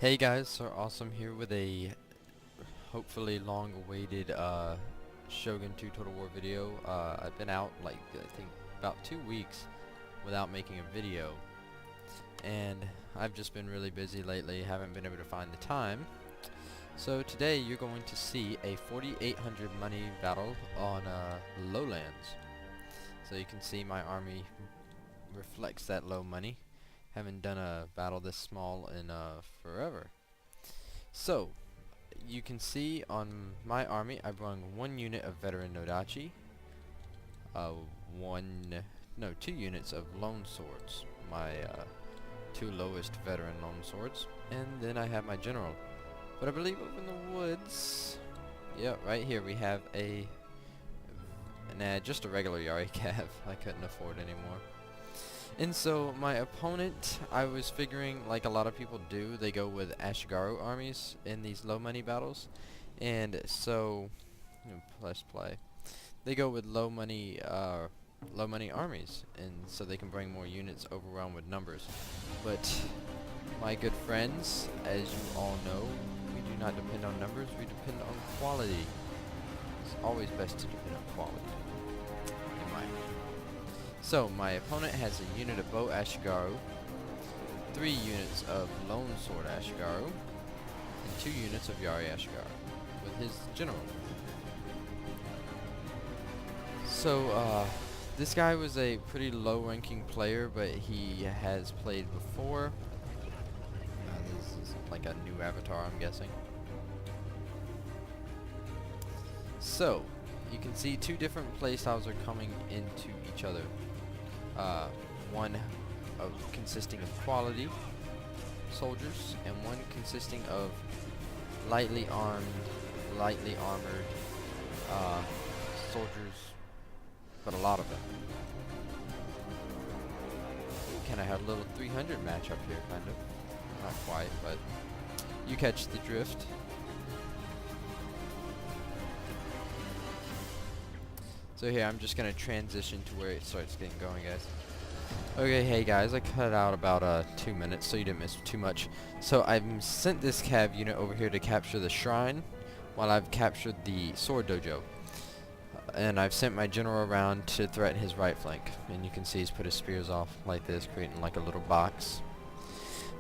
Hey guys, Sir Awesome here with a hopefully long-awaited Shogun 2 Total War video. I've been out like I think about 2 weeks without making a video, and I've just been really busy lately, haven't been able to find the time. So today you're going to see a 4,800 money battle on Lowlands. So you can see my army reflects that low money. Haven't done a battle this small in forever. So you can see on my army I brung 1 unit of veteran Nodachi, 2 units of lone swords, my 2 lowest veteran lone swords, and then I have my general. But I believe over in the woods, yeah, right here we have just a regular Yari Cav. I couldn't afford anymore. And so my opponent, I was figuring, like a lot of people do, they go with Ashigaru armies in these low money battles. And so, let's play. They go with low money armies, and so they can bring more units overwhelmed with numbers. But my good friends, as you all know, we do not depend on numbers, we depend on quality. It's always best to depend on quality. So my opponent has a unit of Bow Ashigaru, 3 units of Lone Sword Ashigaru, and 2 units of Yari Ashigaru with his general. So this guy was a pretty low ranking player, but he has played before. This is like a new avatar, I'm guessing. So you can see 2 different playstyles are coming into each other. One consisting of quality soldiers, and one consisting of lightly armed, lightly armored soldiers, but a lot of them. Kind of had a little 300 matchup here, kind of. Not quite, but you catch the drift. So here, I'm just going to transition to where it starts getting going, guys. Okay, hey guys, I cut out about 2 minutes, so you didn't miss too much. So I've sent this cav unit over here to capture the shrine, while I've captured the sword dojo. And I've sent my general around to threaten his right flank. And you can see he's put his spears off like this, creating like a little box.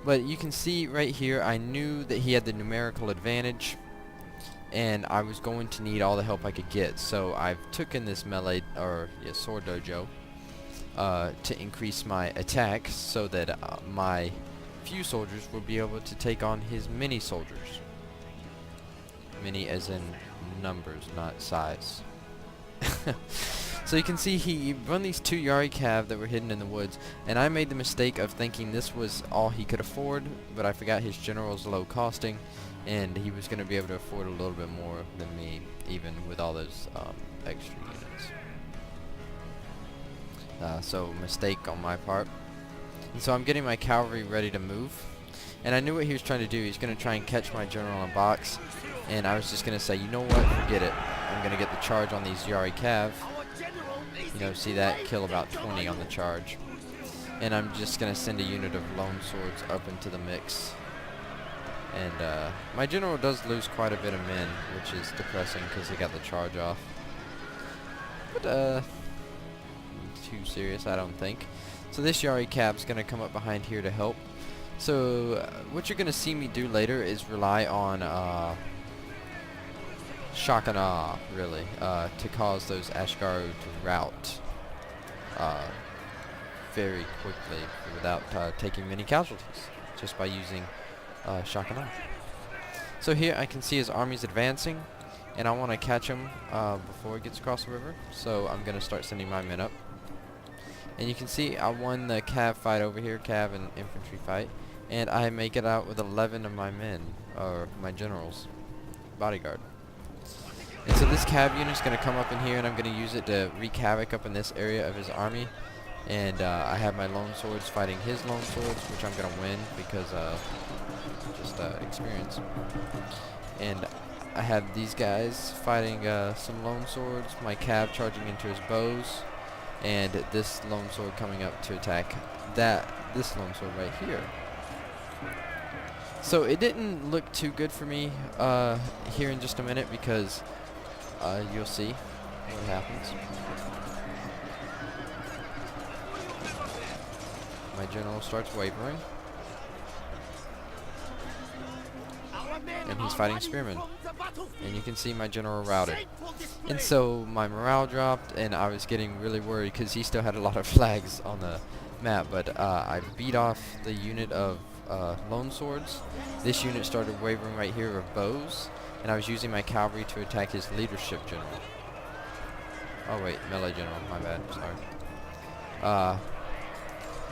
But you can see right here, I knew that he had the numerical advantage, and I was going to need all the help I could get. So I've taken this melee, sword dojo, to increase my attack so that my few soldiers will be able to take on his many soldiers. Many as in numbers, not size. So you can see he run these 2 Yari Cav that were hidden in the woods, and I made the mistake of thinking this was all he could afford, but I forgot his general's low costing, and he was going to be able to afford a little bit more than me, even with all those extra units. So mistake on my part. And so I'm getting my cavalry ready to move, and I knew what he was trying to do. He's going to try and catch my general in a box, and I was just going to say, you know what, forget it. I'm going to get the charge on these Yari Cav. You know, see that, kill about 20 on the charge. And I'm just going to send a unit of lone swords up into the mix. And my general does lose quite a bit of men, which is depressing because he got the charge off. But too serious, I don't think. So this Yari Cav's going to come up behind here to help. So what you're going to see me do later is rely on Shakana, really, to cause those Ashigaru to rout very quickly without taking many casualties, just by using Shakana. So here I can see his army's advancing, and I want to catch him before it gets across the river, so I'm going to start sending my men up. And you can see I won the Cav fight over here, Cav and infantry fight, and I make it out with 11 of my men, or my generals, bodyguard. And so this Cav unit is going to come up in here, and I'm going to use it to wreak havoc up in this area of his army. And I have my lone swords fighting his lone swords, which I'm going to win because just experience. And I have these guys fighting some lone swords, my Cav charging into his bows, and this lone sword coming up to attack this lone sword right here. So it didn't look too good for me here in just a minute, because you'll see what happens. My general starts wavering, and he's fighting spearmen, and you can see my general routed. And so my morale dropped, and I was getting really worried because he still had a lot of flags on the map. But I beat off the unit of lone swords. This unit started wavering right here of bows, and I was using my cavalry to attack his leadership general. Oh wait, melee general, my bad, sorry.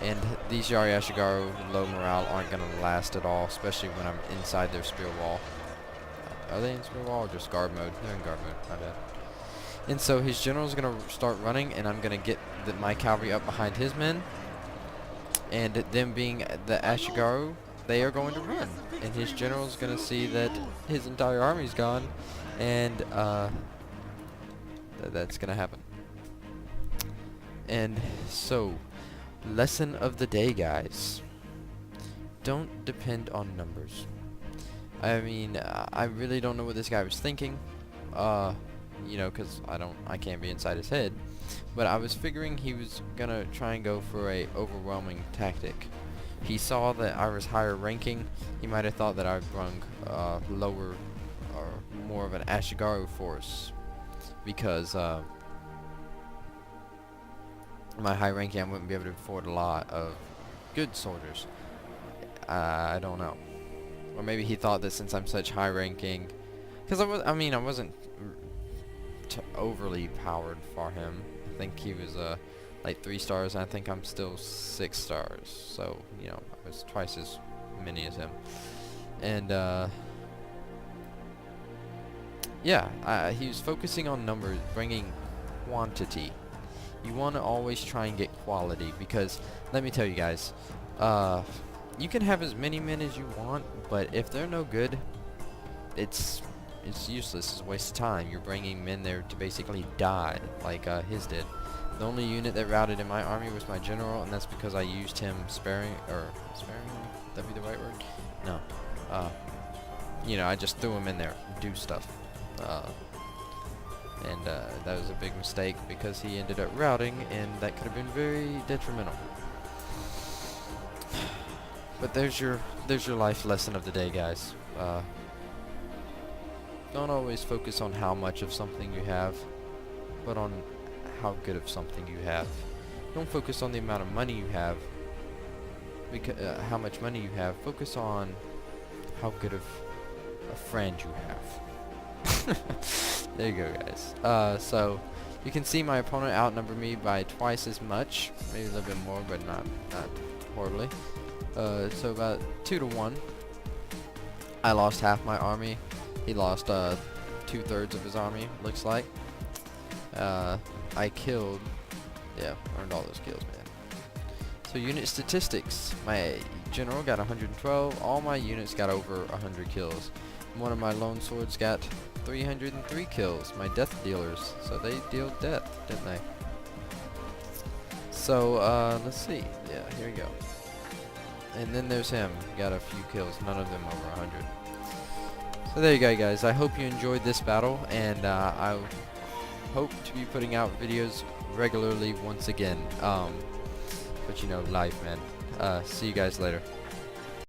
And these Yari Ashigaru with low morale aren't going to last at all, especially when I'm inside their spear wall. Are they in spear wall or just guard mode? They're in guard mode, my bad. And so his general's going to start running, and I'm going to get my cavalry up behind his men. And them being the Ashigaru, they are going to run. And his general's going to see that his entire army's gone, and that's going to happen. And so, lesson of the day, guys. Don't depend on numbers. I mean, I really don't know what this guy was thinking. You know, because I can't be inside his head. But I was figuring he was gonna try and go for a overwhelming tactic. He saw that I was higher ranking. He might have thought that I'd run lower or more of an Ashigaru force, because my high ranking, I wouldn't be able to afford a lot of good soldiers. I don't know. Or maybe he thought that since I'm such high ranking, because I wasn't overly powered for him. I think he was like 3 stars, and I think I'm still 6 stars. So, you know, I was twice as many as him. And yeah, he was focusing on numbers, bringing quantity. You want to always try and get quality, because let me tell you guys, you can have as many men as you want, but if they're no good, it's useless. It's a waste of time. You're bringing men there to basically die, like his did. The only unit that routed in my army was my general, and that's because I used him sparingly. Would that be the right word? No. You know, I just threw him in there, do stuff. And that was a big mistake, because he ended up routing, and that could have been very detrimental. But there's your life lesson of the day, guys. Don't always focus on how much of something you have, but on how good of something you have. Don't focus on the amount of money you have, because how much money you have. Focus on how good of a friend you have. There you go, guys. So you can see my opponent outnumbered me by twice as much, maybe a little bit more, but not horribly. So about 2 to 1. I lost half my army. He lost 2/3 of his army, looks like. I killed, earned all those kills, man. So unit statistics. My general got 112. All my units got over 100 kills. One of my lone swords got 303 kills. My death dealers. So they deal death, didn't they? So, let's see. Yeah, here we go. And then there's him. Got a few kills. None of them over 100. So there you go, guys. I hope you enjoyed this battle, and I hope to be putting out videos regularly once again. But you know, life, man. See you guys later.